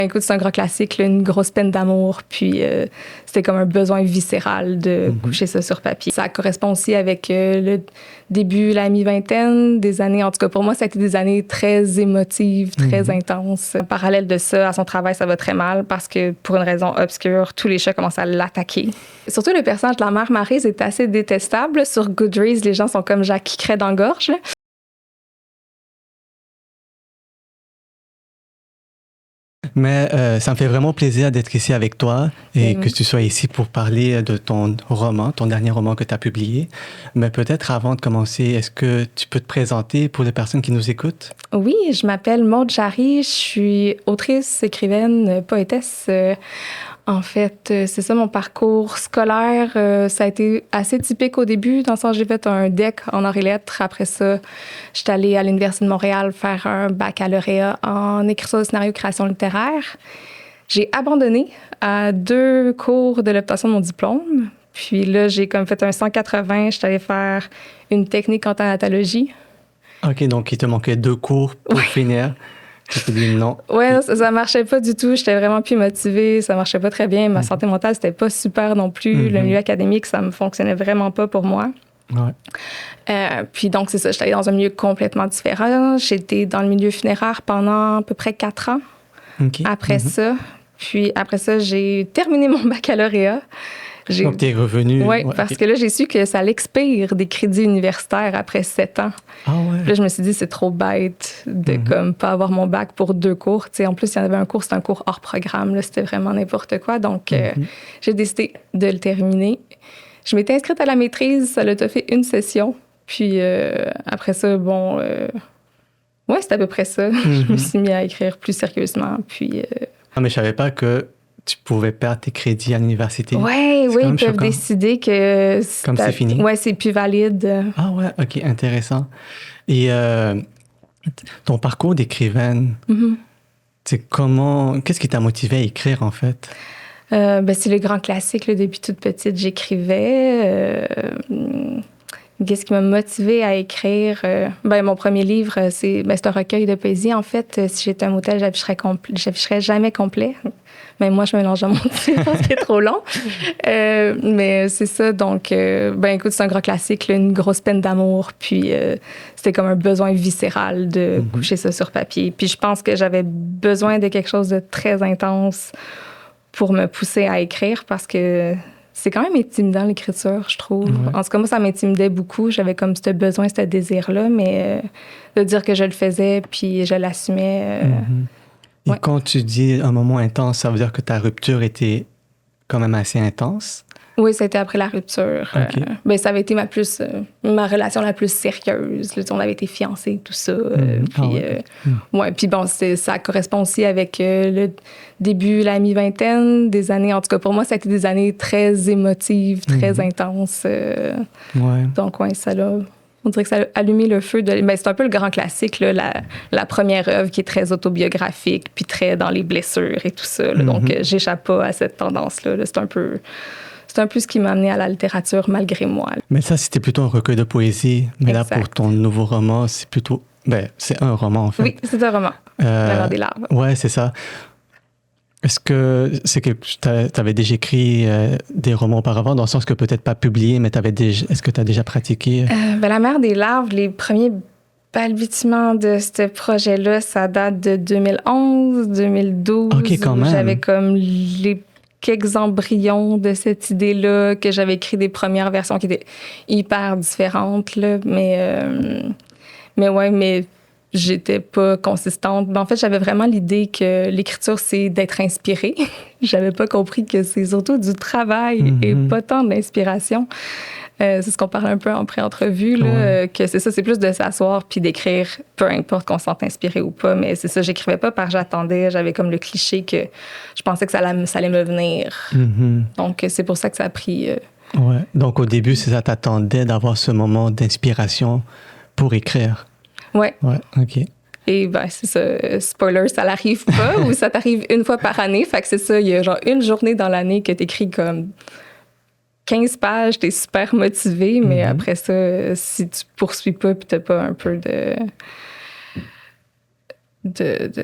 Écoute, c'est un grand classique, là, une grosse peine d'amour, puis c'était comme un besoin viscéral de coucher ça sur papier. Ça correspond aussi avec le début, la mi-vingtaine, des années, en tout cas pour moi, ça a été des années très émotives, très intenses. En parallèle de ça, à son travail, ça va très mal parce que pour une raison obscure, tous les chats commencent à l'attaquer. Surtout le personnage de la mère Maryse est assez détestable. Sur Goodreads, les gens sont comme Jacques qui crée dans la gorge. Mais ça me fait vraiment plaisir d'être ici avec toi et que tu sois ici pour parler de ton roman, ton dernier roman que tu as publié. Mais peut-être avant de commencer, est-ce que tu peux te présenter pour les personnes qui nous écoutent? Oui, je m'appelle Maude Jarry, je suis autrice, écrivaine, poétesse. En fait, c'est ça mon parcours scolaire. Ça a été assez typique au début, dans le sens j'ai fait un DEC en arts et lettres. Après ça, j'étais allée à l'Université de Montréal faire un baccalauréat en écriture de scénario création littéraire. J'ai abandonné à 2 cours de l'obtention de mon diplôme. Puis là, j'ai comme fait un 180. J'étais allée faire une technique en thanatologie. OK, donc il te manquait 2 cours pour finir. Tu t'es dit non. Ouais, ça marchait pas du tout. J'étais vraiment plus motivée. Ça marchait pas très bien. Ma santé mentale, c'était pas super non plus. Le milieu académique, ça me fonctionnait vraiment pas pour moi. Ouais. Puis donc, c'est ça. J'étais allée dans un milieu complètement différent. J'étais dans le milieu funéraire pendant à peu près 4 ans. OK. Après ça. Puis après ça, j'ai terminé mon baccalauréat. Donc, t'es revenu. Oui, parce que là, j'ai su que ça l'expire des crédits universitaires après 7 ans. Ah ouais. Puis là, je me suis dit, c'est trop bête de comme pas avoir mon bac pour 2 cours. Tu sais, en plus, il y en avait un cours, c'était un cours hors programme. Là, c'était vraiment n'importe quoi. Donc, j'ai décidé de le terminer. Je m'étais inscrite à la maîtrise. Ça l'a fait une session. Puis après ça, bon... ouais, c'était à peu près ça. Je me suis mis à écrire plus sérieusement. Puis... Ah, mais je savais pas que tu pouvais perdre tes crédits à l'université. Oui, ils peuvent choquant. décider que... Comme c'est fini. Ouais, c'est plus valide. Ah ouais, OK, intéressant. Et ton parcours d'écrivaine, c'est qu'est-ce qui t'a motivé à écrire, en fait? Ben, c'est le grand classique. Là, depuis toute petite, j'écrivais. Qu'est-ce qui m'a motivée à écrire? Ben, mon premier livre, c'est un recueil de poésie. En fait, si j'étais un motel, j'afficherais jamais complet. Mais moi, je mélange à mon Dieu, parce qu'il est trop long. Mais c'est ça. Donc, ben écoute, c'est un grand classique, là, une grosse peine d'amour. Puis, c'était comme un besoin viscéral de coucher ça sur papier. Puis, je pense que j'avais besoin de quelque chose de très intense pour me pousser à écrire parce que c'est quand même intimidant, l'écriture, je trouve. Ouais. En tout cas, moi, ça m'intimidait beaucoup. J'avais comme ce besoin, ce désir-là, mais de dire que je le faisais puis je l'assumais... Et quand tu dis un moment intense, ça veut dire que ta rupture était quand même assez intense? Oui, c'était après la rupture. Okay. Ben, ça avait été ma relation la plus sérieuse. Là, on avait été fiancés, tout ça. Puis bon, ça correspond aussi avec le début, la mi-vingtaine, des années. En tout cas, pour moi, ça a été des années très émotives, très intenses. Donc, ça l'a... On dirait que ça a allumé le feu de... Ben, c'est un peu le grand classique, là, la première œuvre qui est très autobiographique, puis très dans les blessures et tout ça. Là. Donc, j'échappe pas à cette tendance-là. Là. C'est un peu ce qui m'a amené à la littérature malgré moi. Mais ça, c'était plutôt un recueil de poésie. Mais exact. Là, pour ton nouveau roman, c'est plutôt... Ben, c'est un roman, en fait. Oui, c'est un roman. La mer des larves. Ouais, c'est ça. Est-ce que tu avais déjà écrit des romans auparavant, dans le sens que peut-être pas publié, mais est-ce que tu as déjà pratiqué? La mer des larves, les premiers balbutiements de ce projet-là, ça date de 2011, 2012. OK, quand même. J'avais comme quelques embryons de cette idée-là, que j'avais écrit des premières versions qui étaient hyper différentes, là, mais j'étais pas consistante. En fait, j'avais vraiment l'idée que l'écriture, c'est d'être inspirée. J'avais pas compris que c'est surtout du travail et pas tant de l'inspiration. C'est ce qu'on parle un peu en pré-entrevue, là, que c'est ça, c'est plus de s'asseoir puis d'écrire, peu importe qu'on se sente inspiré ou pas. Mais c'est ça, j'écrivais pas parce que j'attendais. J'avais comme le cliché que je pensais que ça allait me venir. Donc, c'est pour ça que ça a pris... Ouais. Donc, au début, c'est ça, t'attendais d'avoir ce moment d'inspiration pour écrire. Ouais. OK. Et ben, c'est ça. Spoiler, ça n'arrive pas ou ça t'arrive une fois par année. Fait que c'est ça, il y a genre une journée dans l'année que t'écris comme 15 pages, t'es super motivé, mais après ça, si tu poursuis pas puis t'as pas un peu de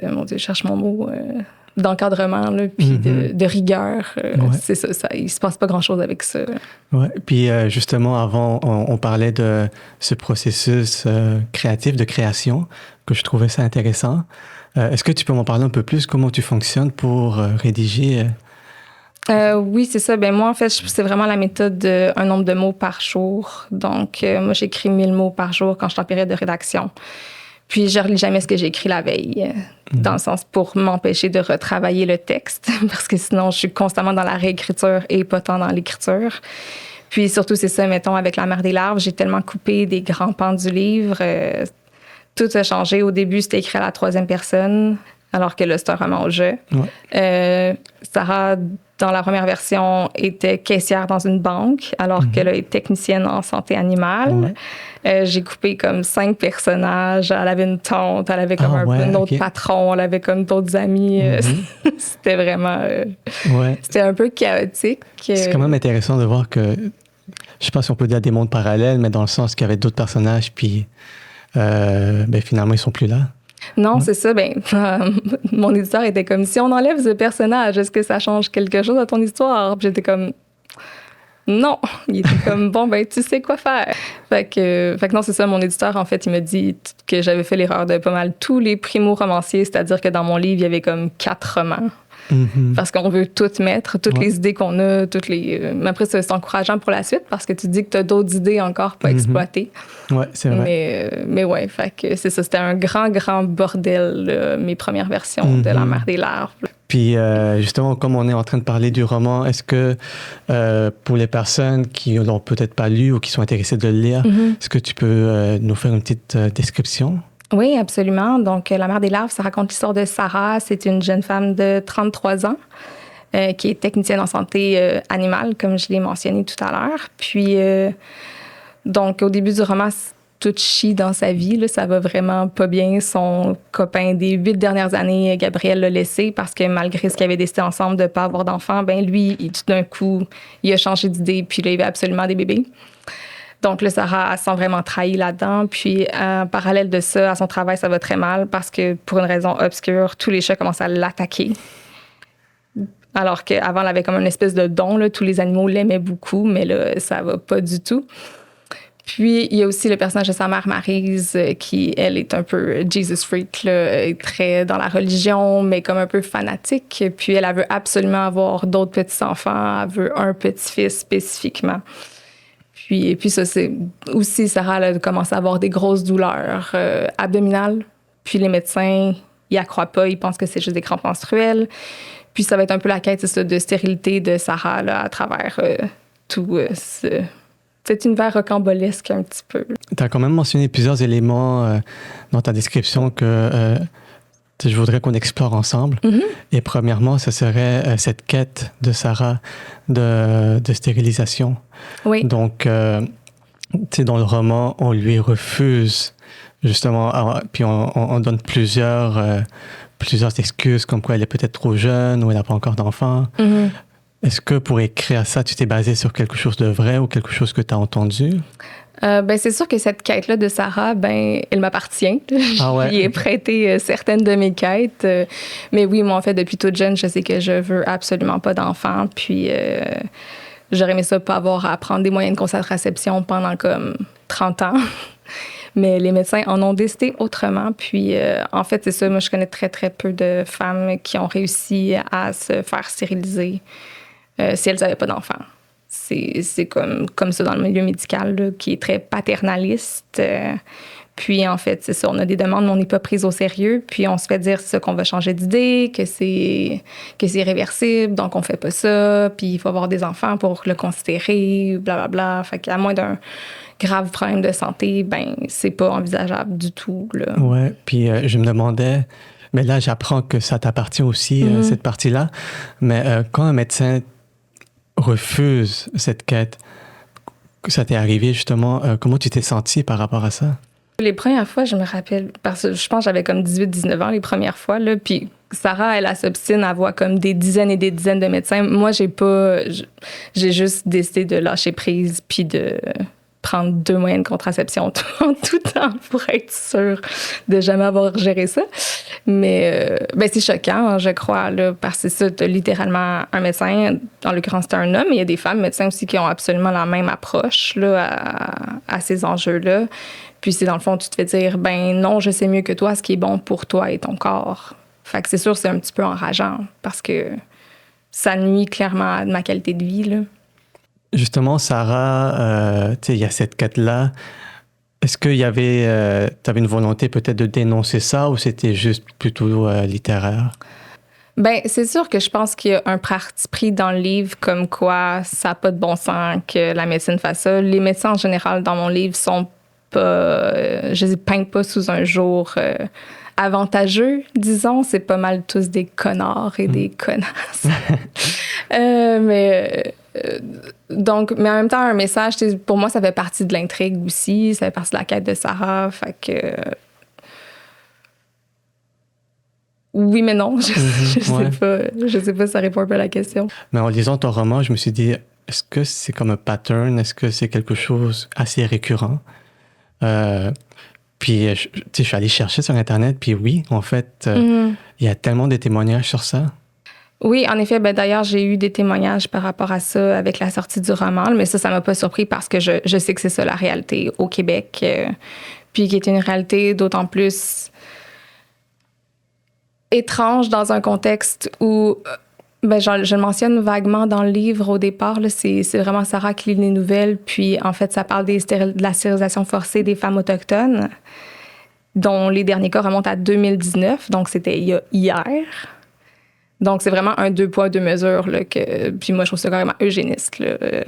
mon Dieu, je cherche mon mot. d'encadrement, là, puis de rigueur. C'est ça, il se passe pas grand-chose avec ça. Ouais. Puis justement, avant, on parlait de ce processus créatif, de création, que je trouvais ça intéressant. Est-ce que tu peux m'en parler un peu plus? Comment tu fonctionnes pour rédiger? Oui, c'est ça. Ben moi, en fait, c'est vraiment la méthode d'un nombre de mots par jour. Donc, moi, j'écris 1000 mots par jour quand je suis en période de rédaction. Puis, je relis jamais ce que j'ai écrit la veille, dans le sens pour m'empêcher de retravailler le texte, parce que sinon, je suis constamment dans la réécriture et pas tant dans l'écriture. Puis, surtout, c'est ça, mettons, avec La Mère des larves, j'ai tellement coupé des grands pans du livre. Tout a changé. Au début, c'était écrit à la 3e personne, alors que là, c'est un roman au jeu. Sarah, dans la première version, était caissière dans une banque, alors qu'elle est technicienne en santé animale. J'ai coupé comme 5 personnages. Elle avait une tante, elle avait comme un autre patron, elle avait comme d'autres amis. C'était vraiment... C'était un peu chaotique. C'est quand même intéressant de voir que, je sais pas si on peut dire des mondes parallèles, mais dans le sens qu'il y avait d'autres personnages, puis finalement, ils sont plus là. Non, c'est ça. Mon éditeur était comme, si on enlève ce personnage, est-ce que ça change quelque chose à ton histoire? Puis j'étais comme, non. Il était comme, bon, tu sais quoi faire. Fait que non, c'est ça. Mon éditeur, en fait, il m'a dit que j'avais fait l'erreur de pas mal tous les primo-romanciers, c'est-à-dire que dans mon livre, il y avait comme 4 romans. Parce qu'on veut tout mettre, toutes les idées qu'on a, mais après, c'est encourageant pour la suite parce que tu dis que tu as d'autres idées encore pas exploitées. Oui, c'est vrai. Mais ouais, fait que c'est ça. C'était un grand, grand bordel, là, mes premières versions de La Mère des larves. Puis, justement, comme on est en train de parler du roman, est-ce que pour les personnes qui l'ont peut-être pas lu ou qui sont intéressées de le lire, est-ce que tu peux nous faire une petite description? Oui, absolument. Donc, La Mère des larves, ça raconte l'histoire de Sarah. C'est une jeune femme de 33 ans qui est technicienne en santé animale, comme je l'ai mentionné tout à l'heure. Puis, donc, au début du roman, tout chie dans sa vie. Là, ça va vraiment pas bien. Son copain des 8 dernières années, Gabriel, l'a laissé parce que malgré ce qu'ils avaient décidé ensemble de ne pas avoir d'enfant, lui, tout d'un coup, il a changé d'idée. Puis là, il veut absolument des bébés. Donc là, Sarah, elle se sent vraiment trahie là-dedans. Puis, en parallèle de ça, à son travail, ça va très mal parce que, pour une raison obscure, tous les chats commencent à l'attaquer. Alors qu'avant, elle avait comme une espèce de don. Là, tous les animaux l'aimaient beaucoup, mais là, ça va pas du tout. Puis, il y a aussi le personnage de sa mère, Maryse, qui, elle, est un peu Jesus freak, là, très dans la religion, mais comme un peu fanatique. Puis, elle veut absolument avoir d'autres petits-enfants. Elle veut un petit-fils spécifiquement. Puis ça, c'est aussi, Sarah, elle a commencé à avoir des grosses douleurs abdominales. Puis les médecins, ils n'y croient pas, ils pensent que c'est juste des crampes menstruelles. Puis ça va être un peu la quête de stérilité de Sarah là, à travers tout cet univers rocambolesque un petit peu. Tu as quand même mentionné plusieurs éléments dans ta description que je voudrais qu'on explore ensemble. Et premièrement, ce serait cette quête de Sarah de stérilisation. Oui. Donc, dans le roman, on lui refuse justement, puis on donne plusieurs excuses, comme quoi elle est peut-être trop jeune ou elle n'a pas encore d'enfant. Est-ce que pour écrire ça, tu t'es basé sur quelque chose de vrai ou quelque chose que tu as entendu? C'est sûr que cette quête-là de Sarah, elle m'appartient. J'y ai prêté certaines de mes quêtes. Mais oui, moi, en fait, depuis toute jeune, je sais que je veux absolument pas d'enfant. Puis, j'aurais aimé ça pas avoir à prendre des moyens de contraception pendant comme 30 ans. Mais les médecins en ont décidé autrement. Puis, en fait, c'est ça. Moi, je connais très, très peu de femmes qui ont réussi à se faire stériliser si elles n'avaient pas d'enfants. C'est comme ça dans le milieu médical, là, qui est très paternaliste. Puis, en fait, c'est ça, on a des demandes, mais on n'est pas pris au sérieux. Puis, on se fait dire qu'on va changer d'idée, que c'est irréversible, donc on fait pas ça. Puis, il faut avoir des enfants pour le considérer, blablabla. Fait qu'à moins d'un grave problème de santé, c'est pas envisageable du tout, là. Ouais, puis je me demandais, mais là, j'apprends que ça t'appartient aussi, cette partie-là. Mais quand un médecin refuse cette quête, ça t'est arrivé justement, comment tu t'es sentie par rapport à ça? Les premières fois, je me rappelle, parce que je pense que j'avais comme 18-19 ans les premières fois, là, puis Sarah, elle s'obstine à voir comme des dizaines et des dizaines de médecins. Moi, j'ai juste décidé de lâcher prise puis de prendre 2 moyens de contraception en tout temps pour être sûre de jamais avoir géré ça. Mais c'est choquant, hein, je crois, là, parce que c'est ça, t'as littéralement un médecin, en l'occurrence, c'est un homme, mais il y a des femmes médecins aussi qui ont absolument la même approche là, à ces enjeux-là. Puis c'est dans le fond, tu te fais dire, ben non, je sais mieux que toi ce qui est bon pour toi et ton corps. Fait que c'est sûr, c'est un petit peu enrageant parce que ça nuit clairement à ma qualité de vie, là. Justement, Sarah, tu sais, il y a cette quête-là. Est-ce qu'il y avait, t'avais une volonté peut-être de dénoncer ça ou c'était juste plutôt littéraire? Ben, c'est sûr que je pense qu'il y a un parti pris dans le livre comme quoi ça n'a pas de bon sens que la médecine fasse ça. Les médecins en général dans mon livre sont pas, je les peigne pas sous un jour avantageux, disons. C'est pas mal tous des connards et des connasses. Donc, mais en même temps, un message, pour moi, ça fait partie de l'intrigue aussi. Ça fait partie de la quête de Sarah. Fait que. Oui, mais non. Je sais pas si ça répond un peu à la question. Mais en lisant ton roman, je me suis dit, est-ce que c'est comme un pattern? Est-ce que c'est quelque chose assez récurrent? Puis, je suis allé chercher sur Internet, puis oui, en fait, il y a tellement de témoignages sur ça. Oui, en effet. Ben, d'ailleurs, j'ai eu des témoignages par rapport à ça avec la sortie du roman, mais ça m'a pas surpris parce que je sais que c'est ça la réalité au Québec, puis qui est une réalité d'autant plus étrange dans un contexte où, ben, je le mentionne vaguement dans le livre au départ, là, c'est vraiment Sarah qui lit les nouvelles, puis en fait, ça parle de la stérilisation forcée des femmes autochtones, dont les derniers cas remontent à 2019, donc c'était hier. Donc, c'est vraiment un 2 poids, 2 mesures. Là, puis moi, je trouve ça carrément eugéniste là, de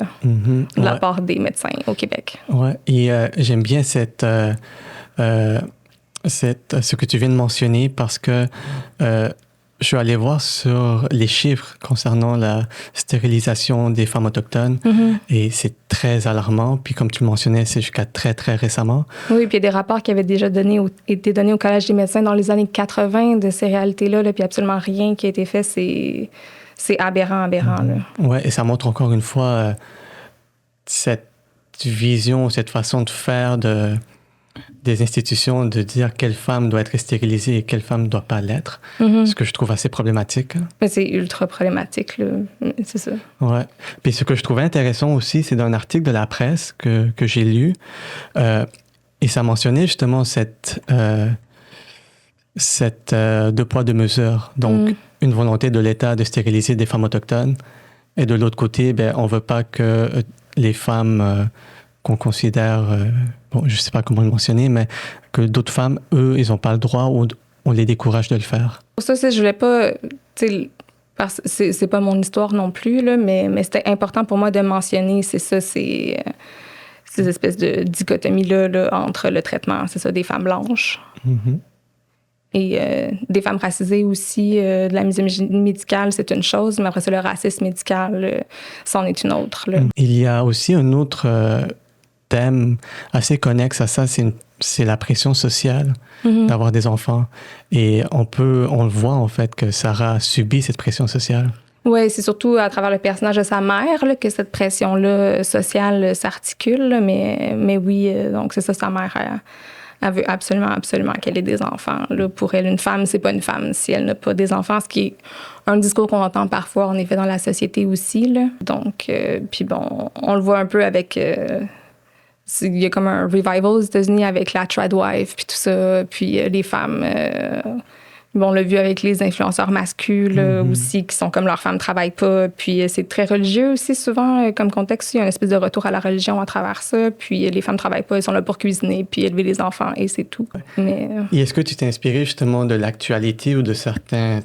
la part des médecins au Québec. Oui, et j'aime bien ce que tu viens de mentionner parce que je suis allé voir sur les chiffres concernant la stérilisation des femmes autochtones et c'est très alarmant. Puis comme tu le mentionnais, c'est jusqu'à très, très récemment. Oui, puis il y a des rapports qui avaient déjà été donnés au Collège des médecins dans les années 80 de ces réalités-là, là, puis absolument rien qui a été fait. C'est aberrant. Oui, et ça montre encore une fois cette vision, cette façon de faire des institutions, de dire quelle femme doit être stérilisée et quelle femme ne doit pas l'être, ce que je trouve assez problématique. Mais c'est ultra problématique, là. C'est ça. Ouais. Puis ce que je trouvais intéressant aussi, c'est d'un article de la presse que j'ai lu, et ça mentionnait justement cette 2 poids, 2 mesures. Donc, une volonté de l'État de stériliser des femmes autochtones, et de l'autre côté, ben, on ne veut pas que les femmes qu'on considère, bon, je ne sais pas comment le mentionner, mais que d'autres femmes, eux, ils n'ont pas le droit ou on les décourage de le faire. Pour ça, je voulais pas, parce que c'est pas mon histoire non plus, là, mais c'était important pour moi de mentionner, c'est ça, ces espèces de dichotomies-là là, entre le traitement, c'est ça, des femmes blanches. Et des femmes racisées aussi, de la misogynie médicale, c'est une chose, mais après ça, le racisme médical, c'en est une autre. Là. Il y a aussi un autre thème assez connexe à ça, c'est la pression sociale d'avoir des enfants. Et on le voit en fait que Sarah a subi cette pression sociale. Oui, c'est surtout à travers le personnage de sa mère là, que cette pression-là sociale s'articule. Là, mais oui, donc c'est ça, sa mère, elle veut absolument qu'elle ait des enfants. Là, pour elle, une femme, c'est pas une femme si elle n'a pas des enfants, ce qui est un discours qu'on entend parfois, en effet, dans la société aussi. Là. Donc, puis bon, on le voit un peu avec... il y a comme un revival aux États-Unis avec la tradwife, puis tout ça. Puis les femmes... on l'a vu avec les influenceurs masculins aussi, qui sont comme leurs femmes ne travaillent pas. Puis c'est très religieux aussi, souvent, comme contexte. Il y a une espèce de retour à la religion à travers ça. Puis les femmes ne travaillent pas, elles sont là pour cuisiner, puis élever les enfants, et c'est tout. Mais, Et est-ce que tu t'es inspiré justement de l'actualité ou de certains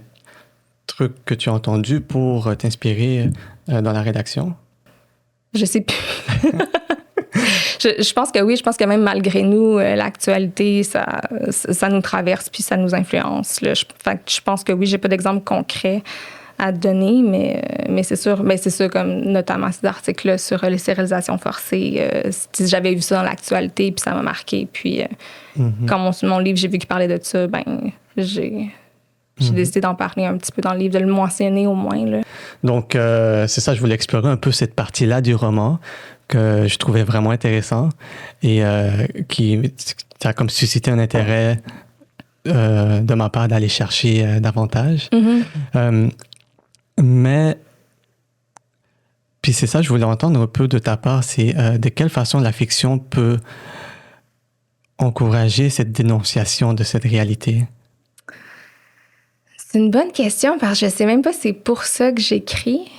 trucs que tu as entendus pour t'inspirer dans la rédaction? Je sais plus. Je pense que oui, je pense que même malgré nous, l'actualité, ça nous traverse puis ça nous influence. Là. Je pense que oui, j'ai pas d'exemple concret à donner, mais c'est sûr, comme notamment ces articles-là sur les stérilisations forcées. J'avais vu ça dans l'actualité puis ça m'a marqué. Puis quand mon livre, j'ai vu qu'il parlait de ça, ben j'ai décidé d'en parler un petit peu dans le livre, de le mentionner au moins. Là. Donc, c'est ça, je voulais explorer un peu cette partie-là du roman. que je trouvais vraiment intéressant et ça a comme suscité un intérêt de ma part d'aller chercher davantage. Mais, puis c'est ça, je voulais entendre un peu de ta part, c'est de quelle façon la fiction peut encourager cette dénonciation de cette réalité? C'est une bonne question parce que je sais même pas si c'est pour ça que j'écris.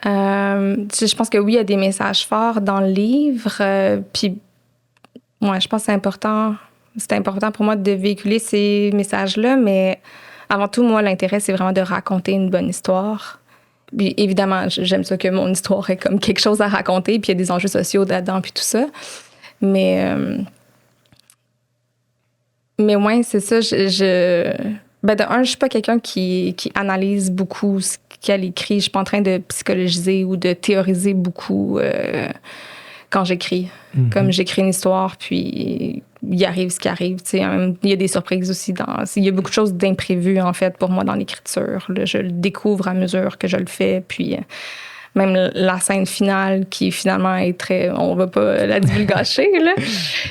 Je pense que oui, il y a des messages forts dans le livre. Puis, ouais, je pense que c'est important. C'est important pour moi de véhiculer ces messages-là, mais avant tout, moi, l'intérêt, c'est vraiment de raconter une bonne histoire. Puis, évidemment, j'aime ça que mon histoire ait comme quelque chose à raconter, puis il y a des enjeux sociaux là-dedans, puis tout ça. Mais ouais, c'est ça. Ben de un, je suis pas quelqu'un qui analyse beaucoup ce qu'elle écrit. Je suis pas en train de psychologiser ou de théoriser beaucoup quand j'écris. Comme j'écris une histoire, puis il arrive ce qui arrive. Il y a des surprises aussi. Il y a beaucoup de choses d'imprévues, en fait, pour moi, dans l'écriture. Là, je le découvre à mesure que je le fais, puis... même la scène finale qui finalement est très... On va pas la divulgacher, là.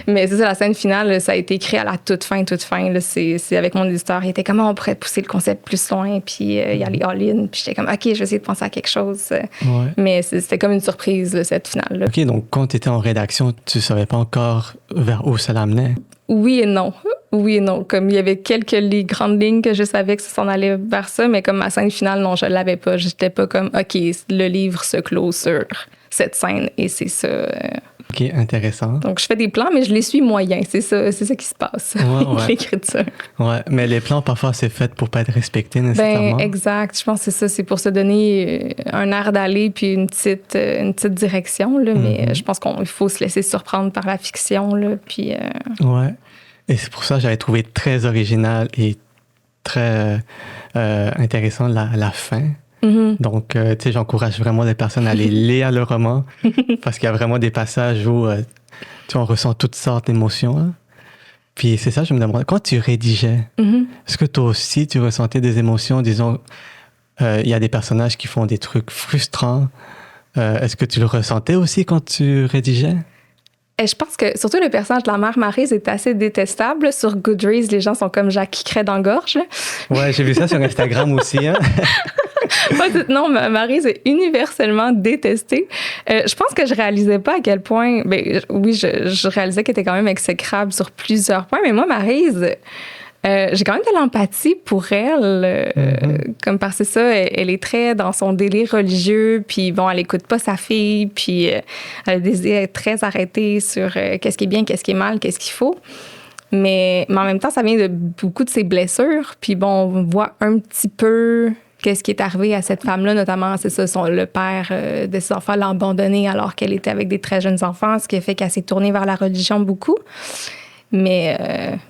Mais c'est ça, la scène finale, ça a été écrit à la toute fin, toute fin. Là. C'est avec mon éditeur. Il était comme, on pourrait pousser le concept plus loin, puis y aller all-in. Puis j'étais comme, OK, je vais essayer de penser à quelque chose. Ouais. Mais c'était comme une surprise, là, cette finale-là. OK, donc quand tu étais en rédaction, tu savais pas encore vers où ça l'amenait? Oui et non. Oui et non. Comme il y avait quelques grandes lignes que je savais que ça s'en allait vers ça, mais comme ma scène finale, non, je l'avais pas. J'étais pas comme, OK, le livre se clôt sur cette scène et c'est ça. OK, intéressant. Donc, je fais des plans, mais je les suis moyens. C'est ça qui se passe avec l'écriture. Ouais, mais les plans, parfois, c'est fait pour pas être respecté nécessairement. Ben, exact. Je pense que c'est ça. C'est pour se donner un air d'aller puis une petite direction, là. Mais je pense qu'il faut se laisser surprendre par la fiction, là. Puis... Ouais. Et c'est pour ça que j'avais trouvé très original et très intéressant la fin. Donc, tu sais, j'encourage vraiment les personnes à aller lire le roman parce qu'il y a vraiment des passages où on ressent toutes sortes d'émotions. Hein. Puis c'est ça, je me demande, quand tu rédigeais, est-ce que toi aussi, tu ressentais des émotions? Disons, il y a des personnages qui font des trucs frustrants. Est-ce que tu le ressentais aussi quand tu rédigeais? Et je pense que surtout le personnage de la mère Maryse est assez détestable. Sur Goodreads, les gens sont comme Jacques qui crée dans la gorge. Ouais, j'ai vu ça sur Instagram aussi. Hein? Non, Maryse est universellement détestée. Je pense que je réalisais pas à quel point... Ben, oui, je réalisais qu'elle était quand même exécrable sur plusieurs points, mais moi, Maryse... j'ai quand même de l'empathie pour elle, comme parce que ça, elle est très dans son délire religieux, puis bon, elle écoute pas sa fille, puis elle a des idées très arrêtées sur qu'est-ce qui est bien, qu'est-ce qui est mal, qu'est-ce qu'il faut. Mais en même temps, ça vient de beaucoup de ses blessures, puis bon, on voit un petit peu qu'est-ce qui est arrivé à cette femme-là, notamment, c'est ça, le père de ses enfants l'a abandonnée alors qu'elle était avec des très jeunes enfants, ce qui a fait qu'elle s'est tournée vers la religion beaucoup. Mais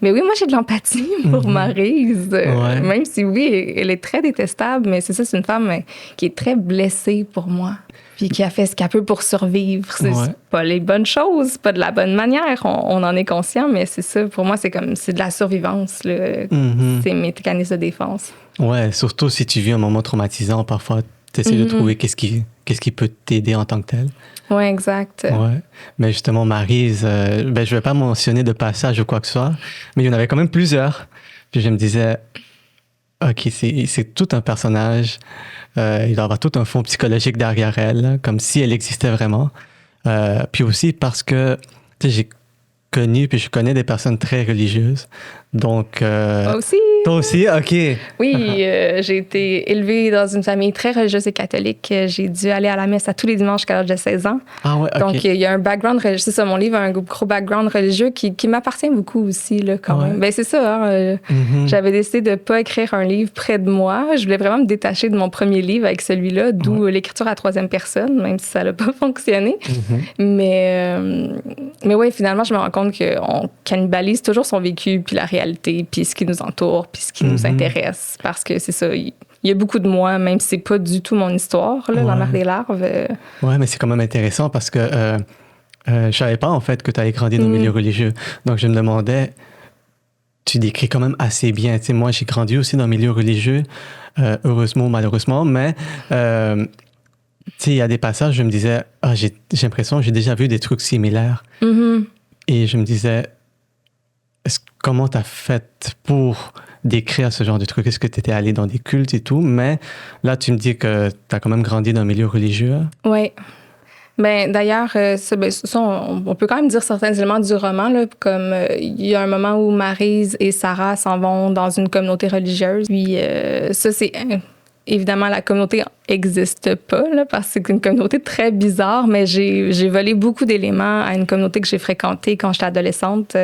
oui, moi, j'ai de l'empathie pour Maryse. Ouais. Même si, oui, elle est très détestable, mais c'est ça, c'est une femme qui est très blessée pour moi. Puis qui a fait ce qu'elle peut pour survivre. C'est pas les bonnes choses, pas de la bonne manière. On en est conscient, mais c'est ça. Pour moi, c'est de la survivance. C'est mes mécanismes de défense. Ouais, surtout si tu vis un moment traumatisant, parfois, tu essaies de trouver qu'est-ce qui peut t'aider en tant que tel. Oui, exact. Ouais. Mais justement, Maryse, je vais pas mentionner de passage ou quoi que ce soit, mais il y en avait quand même plusieurs. Puis je me disais, OK, c'est tout un personnage. Il doit avoir tout un fond psychologique derrière elle, comme si elle existait vraiment. Puis aussi parce que, tu sais, j'ai connu, puis je connais des personnes très religieuses. Donc... Moi aussi. Toi aussi? OK. Oui, j'ai été élevée dans une famille très religieuse et catholique. J'ai dû aller à la messe à tous les dimanches jusqu'à l'âge de 16 ans. Ah ouais, OK. Donc, il y a un background religieux. C'est ça, mon livre a un gros background religieux qui m'appartient beaucoup aussi, là, quand même. Ben, c'est ça, hein, j'avais décidé de ne pas écrire un livre près de moi. Je voulais vraiment me détacher de mon premier livre avec celui-là, d'où l'écriture à troisième personne, même si ça n'a pas fonctionné. Mais oui, finalement, je me rends compte qu'on cannibalise toujours son vécu, puis la réalité, puis ce qui nous entoure, puis ce qui nous intéresse. Parce que c'est ça, il y a beaucoup de moi, même si c'est pas du tout mon histoire, là, la mère des larves. Ouais, mais c'est quand même intéressant parce que je savais pas, en fait, que tu avais grandi dans le milieu religieux. Donc, je me demandais, tu décris quand même assez bien. Tu sais, moi, j'ai grandi aussi dans le milieu religieux, heureusement ou malheureusement, mais sais, il y a des passages, je me disais, j'ai l'impression que j'ai déjà vu des trucs similaires. Mm-hmm. Et je me disais, comment tu as fait pour décrire ce genre de truc? Est-ce que tu étais allé dans des cultes et tout? Mais là, tu me dis que tu as quand même grandi dans un milieu religieux. Oui. Ben, d'ailleurs, on peut quand même dire certains éléments du roman, là, comme il y a un moment où Maryse et Sarah s'en vont dans une communauté religieuse. Puis ça, c'est... évidemment, la communauté n'existe pas, là, parce que c'est une communauté très bizarre, mais j'ai volé beaucoup d'éléments à une communauté que j'ai fréquentée quand j'étais adolescente.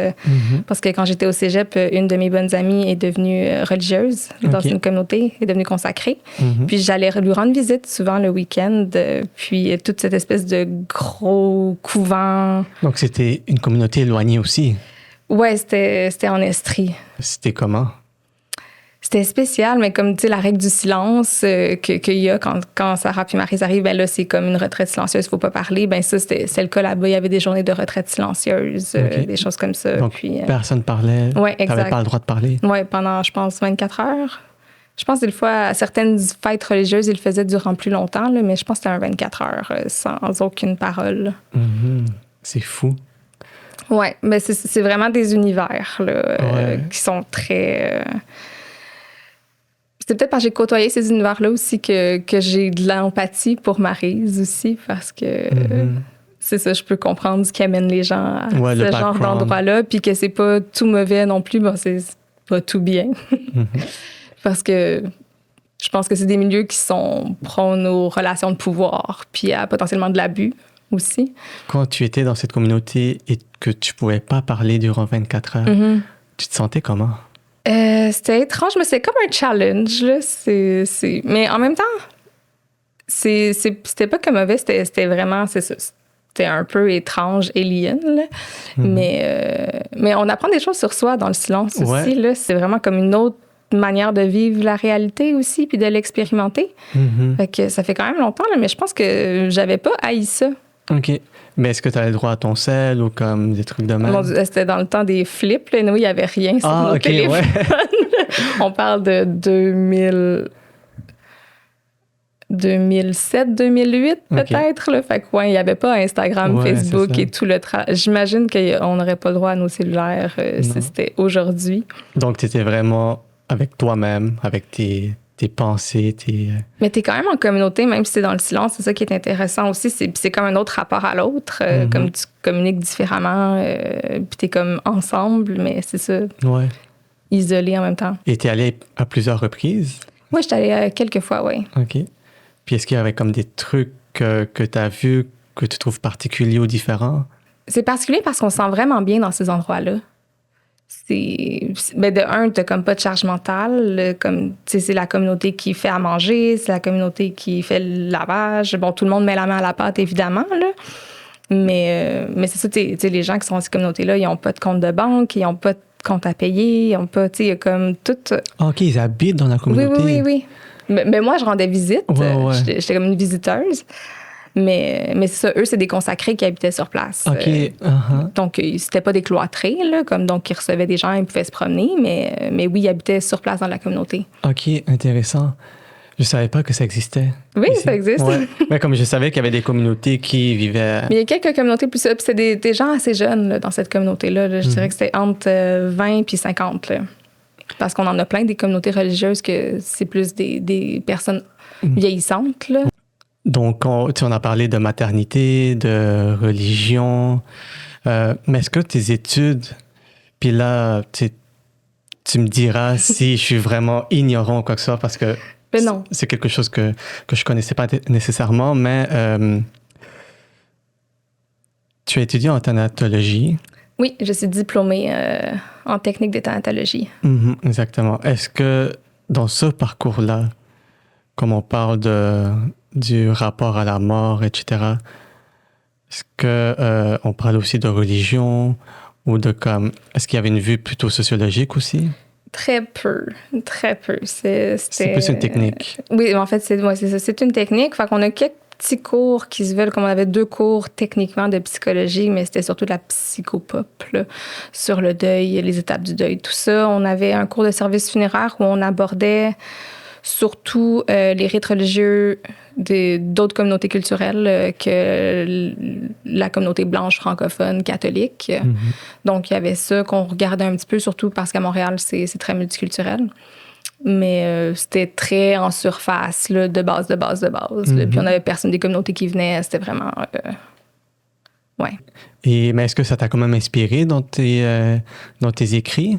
Parce que quand j'étais au cégep, une de mes bonnes amies est devenue religieuse dans une communauté, est devenue consacrée. Puis j'allais lui rendre visite souvent le week-end, puis toute cette espèce de gros couvent. Donc, c'était une communauté éloignée aussi? Ouais, c'était en Estrie. C'était comment? C'était spécial, mais comme tu sais, la règle du silence qu'il y a quand Sarah puis Maryse arrivent, ben là, c'est comme une retraite silencieuse, il ne faut pas parler. Ben ça, c'est le cas là-bas. Il y avait des journées de retraite silencieuse, des choses comme ça. Donc, puis, personne parlait? Oui, exact. Tu n'avais pas le droit de parler? Oui, pendant, je pense, 24 heures. Je pense des fois, à certaines fêtes religieuses, ils le faisaient durant plus longtemps, là, mais je pense que c'était un 24 heures sans aucune parole. C'est fou. Oui, mais c'est vraiment des univers là, qui sont très... C'est peut-être parce que j'ai côtoyé ces univers-là aussi que j'ai de l'empathie pour Maryse aussi, parce que c'est ça, je peux comprendre ce qui amène les gens à ce genre d'endroit-là, puis que c'est pas tout mauvais non plus, bon, c'est pas tout bien. Parce que je pense que c'est des milieux qui sont prônes aux relations de pouvoir, puis à potentiellement de l'abus aussi. Quand tu étais dans cette communauté et que tu pouvais pas parler durant 24 heures, tu te sentais comment? C'était étrange, mais c'est comme un challenge. Là. Mais en même temps, c'était pas que mauvais, c'était vraiment, c'est ça. C'était un peu étrange, alien. Là. Mais on apprend des choses sur soi dans le silence aussi. Là. C'est vraiment comme une autre manière de vivre la réalité aussi, puis de l'expérimenter. Fait que ça fait quand même longtemps, là, mais je pense que j'avais pas haï ça. OK. Mais est-ce que tu avais le droit à ton sel ou comme des trucs de même? C'était dans le temps des flips. Là. Nous, il n'y avait rien sur nos téléphones. Ouais. On parle de 2007, 2008 peut-être. Là. Fait que, il n'y avait pas Instagram, Facebook et tout le travail. J'imagine qu'on n'aurait pas le droit à nos cellulaires si c'était aujourd'hui. Donc, tu étais vraiment avec toi-même, avec tes pensées, Mais t'es quand même en communauté, même si c'est dans le silence. C'est ça qui est intéressant aussi. C'est comme un autre rapport à l'autre. Comme tu communiques différemment, puis t'es comme ensemble, mais c'est ça. Ouais. Isolé en même temps. Et t'es allé à plusieurs reprises? Oui, je suis allée quelques fois, oui. OK. Puis est-ce qu'il y avait comme des trucs que tu as vus que tu trouves particuliers ou différents? C'est particulier parce qu'on se sent vraiment bien dans ces endroits-là. Ben de un, t'as comme pas de charge mentale. Comme, c'est la communauté qui fait à manger, c'est la communauté qui fait le lavage. Bon, tout le monde met la main à la pâte, évidemment, là. Mais c'est ça, les gens qui sont dans ces communautés-là, ils n'ont pas de compte de banque, ils n'ont pas de compte à payer, ils n'ont pas, il y a comme tout... OK, ils habitent dans la communauté. Oui. Mais moi, je rendais visite. J'étais comme une visiteuse. Mais c'est ça, eux, c'est des consacrés qui habitaient sur place. OK. Donc, c'était pas des cloîtrés, là, donc ils recevaient des gens, ils pouvaient se promener, mais oui, ils habitaient sur place dans la communauté. OK, intéressant. Je savais pas que ça existait. Oui, ici. Ça existe. Ouais. Mais comme je savais qu'il y avait des communautés qui vivaient... Mais il y a quelques communautés plus... Puis c'est des gens assez jeunes là, dans cette communauté-là. Là. Je dirais que c'était entre 20 et 50. Là. Parce qu'on en a plein des communautés religieuses que c'est plus des personnes vieillissantes, là. Donc, on a parlé de maternité, de religion, mais est-ce que tes études, puis là, tu me diras si je suis vraiment ignorant ou quoi que ce soit, parce que non. C'est quelque chose que je connaissais pas nécessairement, mais tu as étudié en thanatologie. Oui, je suis diplômée en technique de thanatologie. Exactement. Est-ce que dans ce parcours-là, comme on parle du rapport à la mort, etc., est-ce que on parle aussi de religion ou est-ce qu'il y avait une vue plutôt sociologique aussi? Très peu. C'est plus une technique. Oui, en fait, c'est ça. C'est une technique. Fait qu'on a quelques petits cours qui se veulent, comme on avait 2 cours techniquement de psychologie, mais c'était surtout de la psychopop, là, sur le deuil, les étapes du deuil, tout ça. On avait un cours de service funéraire où on abordait surtout les rites religieux d'autres communautés culturelles que la communauté blanche francophone catholique. Donc, il y avait ça qu'on regardait un petit peu, surtout parce qu'à Montréal, c'est très multiculturel. Mais c'était très en surface, là, de base. Puis on avait personne des communautés qui venaient. C'était vraiment... ouais. Mais est-ce que ça t'a quand même inspiré dans tes écrits?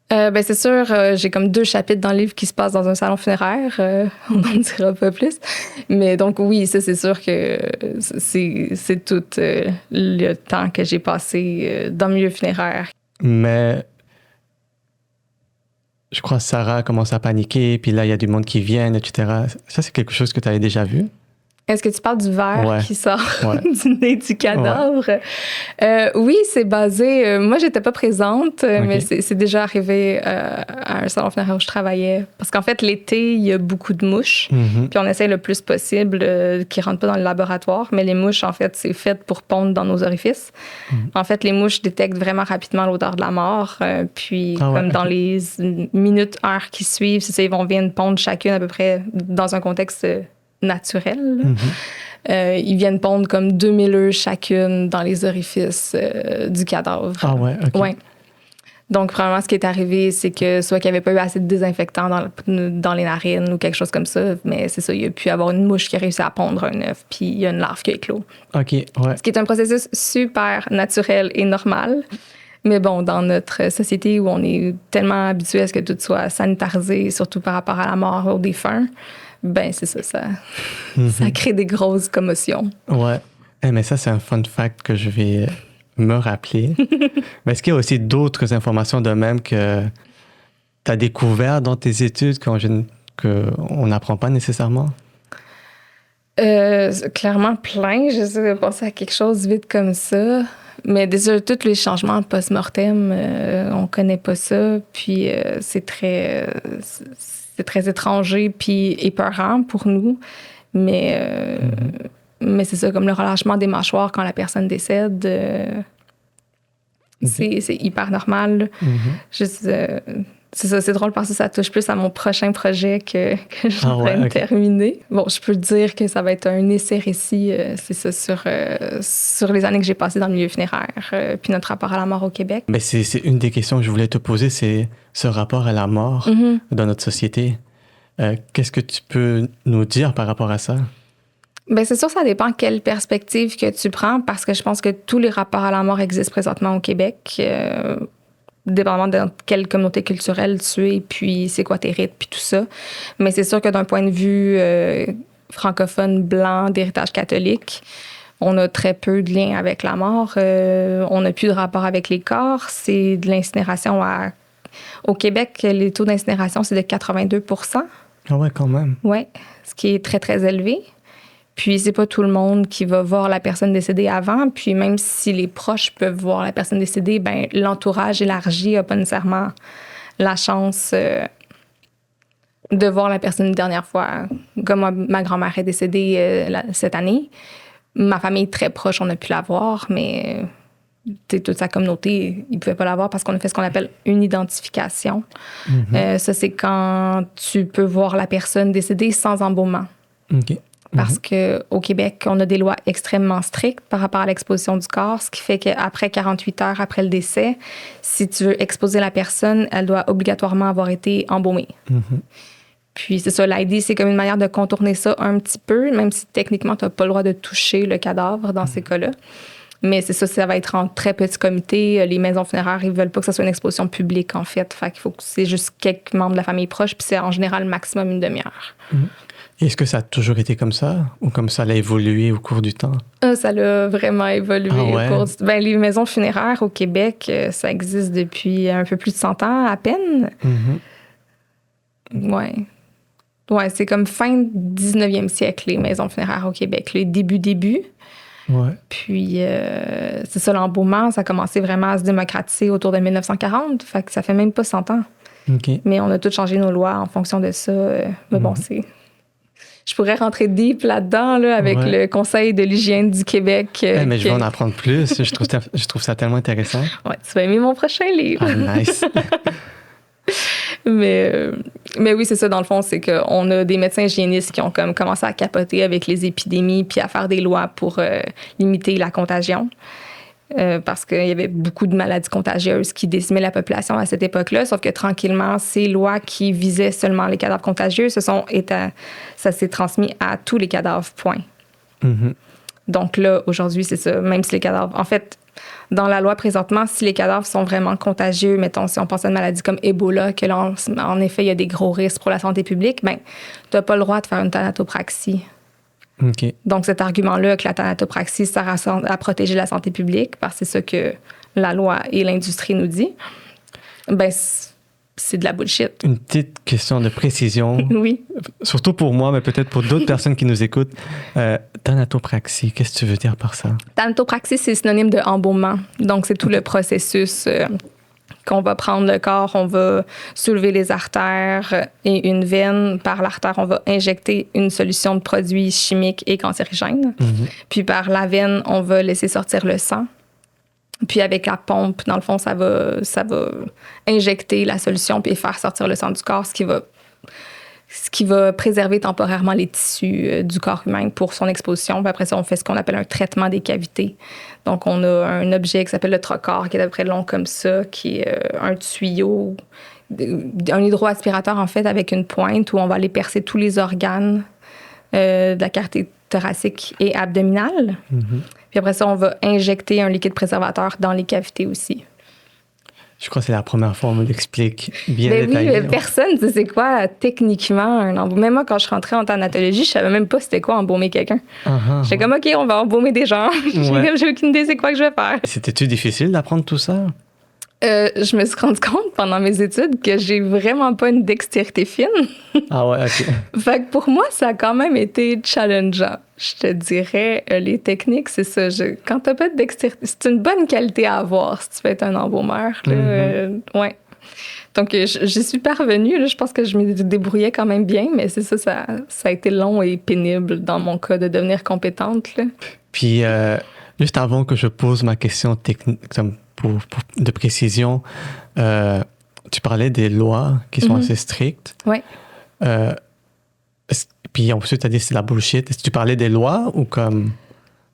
Ben c'est sûr, j'ai comme 2 chapitres dans le livre qui se passent dans un salon funéraire. On n'en dira pas plus. Mais donc, oui, ça, c'est sûr que c'est tout le temps que j'ai passé dans le milieu funéraire. Mais je crois que Sarah commence à paniquer, puis là, il y a du monde qui vient, etc. Ça, c'est quelque chose que tu avais déjà vu? Est-ce que tu parles du verre qui sort du nez du cadavre? Oui, c'est basé... moi, j'étais pas présente, mais c'est déjà arrivé à un salon funéraire où je travaillais. Parce qu'en fait, l'été, il y a beaucoup de mouches. Puis on essaie le plus possible qu'ils ne rentrent pas dans le laboratoire. Mais les mouches, en fait, c'est fait pour pondre dans nos orifices. En fait, les mouches détectent vraiment rapidement l'odeur de la mort. Puis dans les minutes, heures qui suivent, c'est ça, ils vont venir pondre chacune à peu près dans un contexte... naturel. Ils viennent pondre comme 2000 œufs chacune dans les orifices du cadavre. Ah ouais, OK. Ouais. Donc, probablement, ce qui est arrivé, c'est que soit qu'il n'y avait pas eu assez de désinfectant dans les narines ou quelque chose comme ça, mais c'est ça, il y a pu avoir une mouche qui a réussi à pondre un œuf, puis il y a une larve qui a éclos. OK, ouais. Ce qui est un processus super naturel et normal. Mais bon, dans notre société où on est tellement habitué à ce que tout soit sanitarisé, surtout par rapport à la mort aux défunts, ben c'est ça, ça crée des grosses commotions. Ouais. Mais ça, c'est un fun fact que je vais me rappeler. Mais est-ce qu'il y a aussi d'autres informations de même que tu as découvert dans tes études qu'on n'apprend pas nécessairement? Clairement plein. J'essaie de penser à quelque chose vite comme ça. Mais déjà, tous les changements post-mortem, on connaît pas ça. Puis c'est très étranger puis épeurant pour nous. Mais c'est ça, comme le relâchement des mâchoires quand la personne décède, c'est hyper normal. Juste, c'est ça, c'est drôle parce que ça touche plus à mon prochain projet que je suis en train de terminer. Bon, je peux dire que ça va être un essai-récit, c'est ça, sur les années que j'ai passées dans le milieu funéraire, puis notre rapport à la mort au Québec. Mais c'est une des questions que je voulais te poser, c'est ce rapport à la mort dans notre société. Qu'est-ce que tu peux nous dire par rapport à ça? Bien, c'est sûr, ça dépend quelle perspective que tu prends, parce que je pense que tous les rapports à la mort existent présentement au Québec, dépendamment de quelle communauté culturelle tu es, puis c'est quoi tes rites, puis tout ça. Mais c'est sûr que d'un point de vue francophone, blanc, d'héritage catholique, on a très peu de liens avec la mort. On n'a plus de rapport avec les corps. C'est de l'incinération Au Québec, les taux d'incinération, c'est de 82 %. Ah ouais, quand même. Oui, ce qui est très, très élevé. Puis, c'est pas tout le monde qui va voir la personne décédée avant. Puis, même si les proches peuvent voir la personne décédée, ben l'entourage élargi n'a pas nécessairement la chance de voir la personne une dernière fois. Comme moi, ma grand-mère est décédée cette année. Ma famille très proche, on a pu la voir, mais toute sa communauté, ils ne pouvaient pas la voir parce qu'on a fait ce qu'on appelle une identification. Ça, c'est quand tu peux voir la personne décédée sans embaumement. OK. Parce qu'au Québec, on a des lois extrêmement strictes par rapport à l'exposition du corps, ce qui fait qu'après 48 heures après le décès, si tu veux exposer la personne, elle doit obligatoirement avoir été embaumée. Puis c'est ça, l'ID, c'est comme une manière de contourner ça un petit peu, même si techniquement, tu n'as pas le droit de toucher le cadavre dans ces cas-là. Mais c'est ça, ça va être en très petit comité. Les maisons funéraires, ils veulent pas que ça soit une exposition publique, en fait. Fait qu'il faut que c'est juste quelques membres de la famille proche, puis c'est en général maximum une demi-heure. Est-ce que ça a toujours été comme ça ou comme ça a évolué au cours du temps? Ça a vraiment évolué au cours du temps. Ben, les maisons funéraires au Québec, ça existe depuis un peu plus de 100 ans à peine. Ouais, c'est comme fin 19e siècle, les maisons funéraires au Québec. Les début. Ouais. Puis, c'est ça, l'embaumement, ça a commencé vraiment à se démocratiser autour de 1940. Fait que ça fait même pas 100 ans. Okay. Mais on a tous changé nos lois en fonction de ça. Mais bon, c'est... Je pourrais rentrer deep là-dedans, là, avec le Conseil de l'hygiène du Québec. Mais je veux en apprendre plus. Je trouve ça tellement intéressant. Ouais, tu vas aimer mon prochain livre. Ah, nice. Mais Mais oui, c'est ça, dans le fond, c'est qu'on a des médecins hygiénistes qui ont comme commencé à capoter avec les épidémies puis à faire des lois pour limiter la contagion. Parce qu'il y avait beaucoup de maladies contagieuses qui décimaient la population à cette époque-là, sauf que tranquillement, ces lois qui visaient seulement les cadavres contagieux, ça s'est transmis à tous les cadavres, point. Mhm. Donc là, aujourd'hui, c'est ça, même si les cadavres... En fait, dans la loi présentement, si les cadavres sont vraiment contagieux, mettons, si on pense à une maladie comme Ebola, que là, en effet, il y a des gros risques pour la santé publique, bien, tu n'as pas le droit de faire une thanatopraxie. OK. Donc, cet argument-là que la thanatopraxie sert à protéger la santé publique, parce que c'est ça que la loi et l'industrie nous dit, ben c'est de la bullshit. Une petite question de précision. Oui. Surtout pour moi, mais peut-être pour d'autres personnes qui nous écoutent. Thanatopraxie, qu'est-ce que tu veux dire par ça? Thanatopraxie, c'est synonyme de embaumement. Donc, c'est tout le processus qu'on va prendre le corps, on va soulever les artères et une veine. Par l'artère, on va injecter une solution de produits chimiques et cancérigènes. Mm-hmm. Puis par la veine, on va laisser sortir le sang. Puis avec la pompe, dans le fond, ça va injecter la solution puis faire sortir le sang du corps, ce qui va préserver temporairement les tissus du corps humain pour son exposition. Puis après ça, on fait ce qu'on appelle un traitement des cavités. Donc, on a un objet qui s'appelle le trocar, qui est à peu près long comme ça, qui est un tuyau, un hydroaspirateur, en fait, avec une pointe où on va aller percer tous les organes de la cavité thoracique et abdominale. Mm-hmm. Puis après ça, on va injecter un liquide préservateur dans les cavités aussi. Je crois que c'est la première fois qu'on me l'explique bien détaillé. Oui, mais personne ne sait c'est quoi techniquement un embaumement. Même moi, quand je rentrais en thanatologie, je savais même pas c'était quoi embaumer quelqu'un. J'étais comme, OK, on va embaumer des gens. Ouais. J'ai aucune idée c'est quoi que je vais faire. C'était-tu difficile d'apprendre tout ça? Je me suis rendu compte pendant mes études que j'ai vraiment pas une dextérité fine. Ah ouais, OK. Fait que pour moi, ça a quand même été challengeant. Je te dirais, les techniques, c'est ça. Quand t'as pas de dextérité, c'est une bonne qualité à avoir si tu veux être un embaumeur. Ouais. Donc, j'y suis parvenue. Là, je pense que je me débrouillais quand même bien, mais c'est ça a été long et pénible dans mon cas de devenir compétente. Là. Puis, juste avant que je pose ma question technique, de précision, tu parlais des lois qui sont assez strictes. Oui. Puis ensuite, tu as dit que c'est la bullshit. Est-ce que tu parlais des lois ou comme...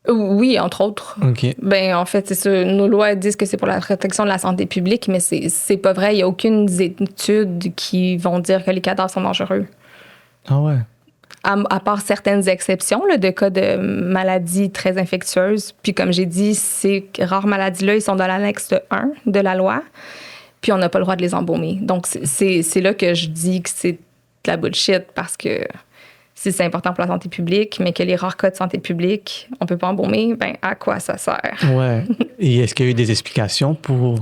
Oui, entre autres. OK. Ben, en fait, c'est ça. Nos lois disent que c'est pour la protection de la santé publique, mais c'est pas vrai. Il n'y a aucune étude qui vont dire que les cadavres sont dangereux. Ah ouais. À part certaines exceptions là, de cas de maladies très infectieuses. Puis comme j'ai dit, ces rares maladies-là, ils sont dans l'annexe 1 de la loi. Puis on n'a pas le droit de les embaumer. Donc, c'est là que je dis que c'est de la bullshit parce que si c'est important pour la santé publique, mais que les rares cas de santé publique, on peut pas embaumer, ben à quoi ça sert? Ouais. Et est-ce qu'il y a eu des explications pour...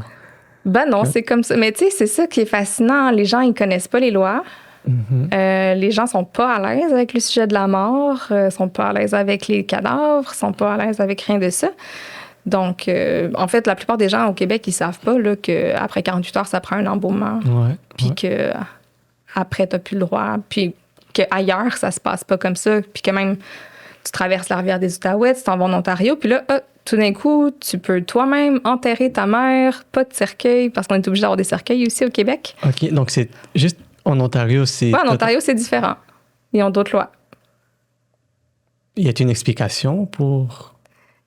Ben non, c'est comme ça. Mais tu sais, c'est ça qui est fascinant. Les gens, ils connaissent pas les lois. Mm-hmm. Les gens sont pas à l'aise avec le sujet de la mort, sont pas à l'aise avec les cadavres, sont pas à l'aise avec rien de ça. Donc, en fait, la plupart des gens au Québec, ils savent pas là, qu'après 48 heures, ça prend un embaumement. Ouais, puis que après, t'as plus le droit. Puis qu'ailleurs, ça se passe pas comme ça. Puis que même, tu traverses la rivière des Outaouais, tu t'en vas en Ontario, puis là, tout d'un coup, tu peux toi-même enterrer ta mère, pas de cercueil, parce qu'on est obligé d'avoir des cercueils aussi au Québec. OK, donc c'est juste en Ontario, c'est... Oui, en Ontario, c'est différent. Ils ont d'autres lois. Y a-t-il une explication pour...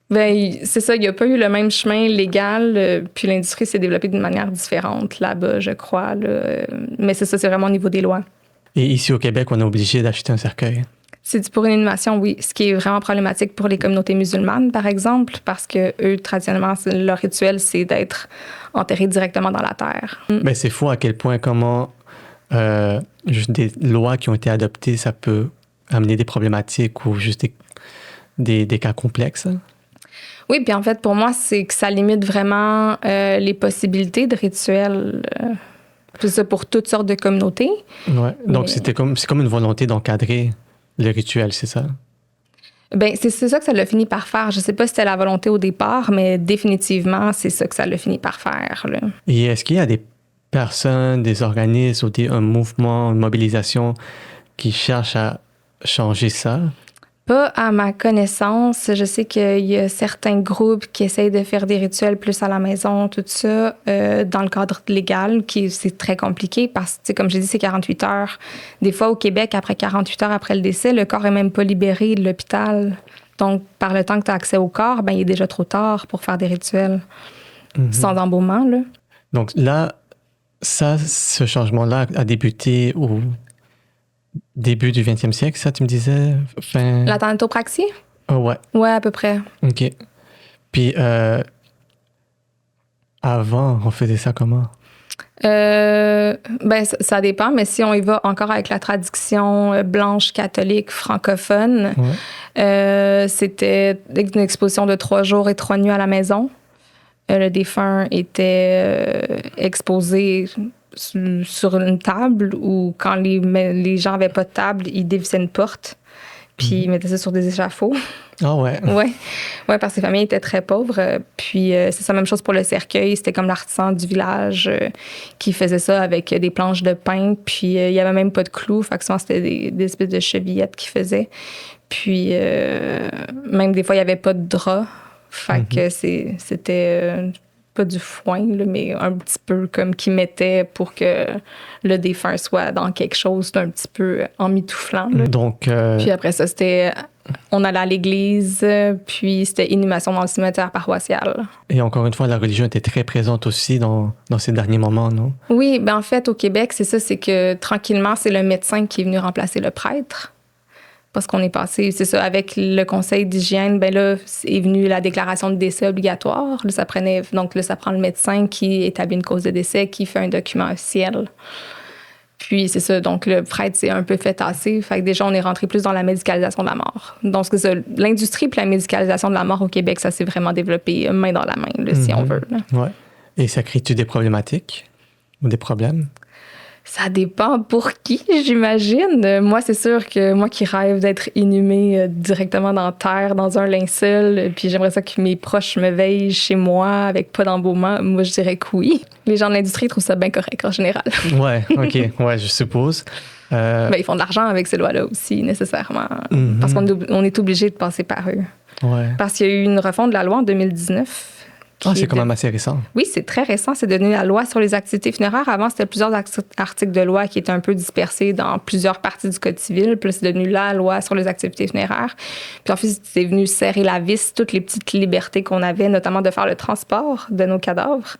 Ben, c'est ça, il n'y a pas eu le même chemin légal, puis l'industrie s'est développée d'une manière différente là-bas, je crois. Là. Mais c'est ça, c'est vraiment au niveau des lois. Et ici au Québec, on est obligé d'acheter un cercueil? C'est pour une inhumation, oui. Ce qui est vraiment problématique pour les communautés musulmanes, par exemple, parce que eux, traditionnellement, leur rituel, c'est d'être enterrés directement dans la terre. Ben, c'est fou à quel point, comment juste des lois qui ont été adoptées, ça peut amener des problématiques ou juste des cas complexes. Oui, puis en fait, pour moi, c'est que ça limite vraiment les possibilités de rituels. C'est ça pour toutes sortes de communautés. Ouais. Donc, c'est comme une volonté d'encadrer le rituel, c'est ça? Bien, c'est ça que ça l'a fini par faire. Je ne sais pas si c'était la volonté au départ, mais définitivement, c'est ça que ça l'a fini par faire. Là. Et est-ce qu'il y a des personnes, des organismes ou un mouvement, une mobilisation qui cherchent à changer ça? Pas à ma connaissance. Je sais qu'il y a certains groupes qui essayent de faire des rituels plus à la maison, tout ça, dans le cadre légal, c'est très compliqué parce que, comme j'ai dit, c'est 48 heures. Des fois, au Québec, après 48 heures après le décès, le corps est même pas libéré de l'hôpital. Donc, par le temps que tu as accès au corps, ben, il est déjà trop tard pour faire des rituels sans embaumement, là. Donc là, ce changement-là a débuté au début du 20e siècle, ça, tu me disais? La thanatopraxie? Oh, ouais. Ouais, à peu près. OK. Puis, avant, on faisait ça comment? Ben, ça dépend, mais si on y va encore avec la tradition blanche, catholique, francophone, c'était une exposition de 3 jours et 3 nuits à la maison. Le défunt était exposé sur une table ou quand les gens n'avaient pas de table, ils dévissaient une porte puis ils mettaient ça sur des échafauds. Ah ouais? Ouais, parce que ces familles étaient très pauvres. Puis c'est ça, même chose pour le cercueil. C'était comme l'artisan du village qui faisait ça avec des planches de pin. Puis il n'y avait même pas de clous. Fait que souvent, c'était des espèces de chevillettes qu'ils faisaient. Puis même des fois, il n'y avait pas de drap. Fait que c'était pas du foin, là, mais un petit peu comme qu'ils mettaient pour que le défunt soit dans quelque chose d'un petit peu emmitouflant. Là. Donc, Puis après ça, on allait à l'église, puis c'était inhumation dans le cimetière paroissial. Et encore une fois, la religion était très présente aussi dans ces derniers moments, non? Oui, ben en fait, au Québec, c'est ça, c'est que tranquillement, c'est le médecin qui est venu remplacer le prêtre. Parce qu'on est passé, c'est ça, avec le conseil d'hygiène, ben là, est venue la déclaration de décès obligatoire. Là, ça prend le médecin qui établit une cause de décès, qui fait un document officiel. Puis c'est ça, donc le prêtre s'est un peu fait tasser. Fait que déjà, on est rentré plus dans la médicalisation de la mort. Donc c'est ça, l'industrie puis la médicalisation de la mort au Québec, ça s'est vraiment développé main dans la main, là, si on veut. Là. Ouais. Et ça crée-tu des problématiques ou des problèmes? Ça dépend pour qui, j'imagine. Moi, c'est sûr que moi qui rêve d'être inhumée directement dans la terre, dans un linceul, puis j'aimerais ça que mes proches me veillent chez moi avec pas d'embaumement, moi, je dirais que oui. Les gens de l'industrie trouvent ça bien correct en général. Ouais, OK. Ouais, je suppose. Ben, ils font de l'argent avec ces lois-là aussi, nécessairement. Parce qu'on est obligé de passer par eux. Ouais. Parce qu'il y a eu une refonte de la loi en 2019. C'est quand même assez récent. Oui, c'est très récent. C'est devenu la loi sur les activités funéraires. Avant, c'était plusieurs articles de loi qui étaient un peu dispersés dans plusieurs parties du Code civil. Puis là, c'est devenu la loi sur les activités funéraires. Puis ensuite, c'est venu serrer la vis, toutes les petites libertés qu'on avait, notamment de faire le transport de nos cadavres.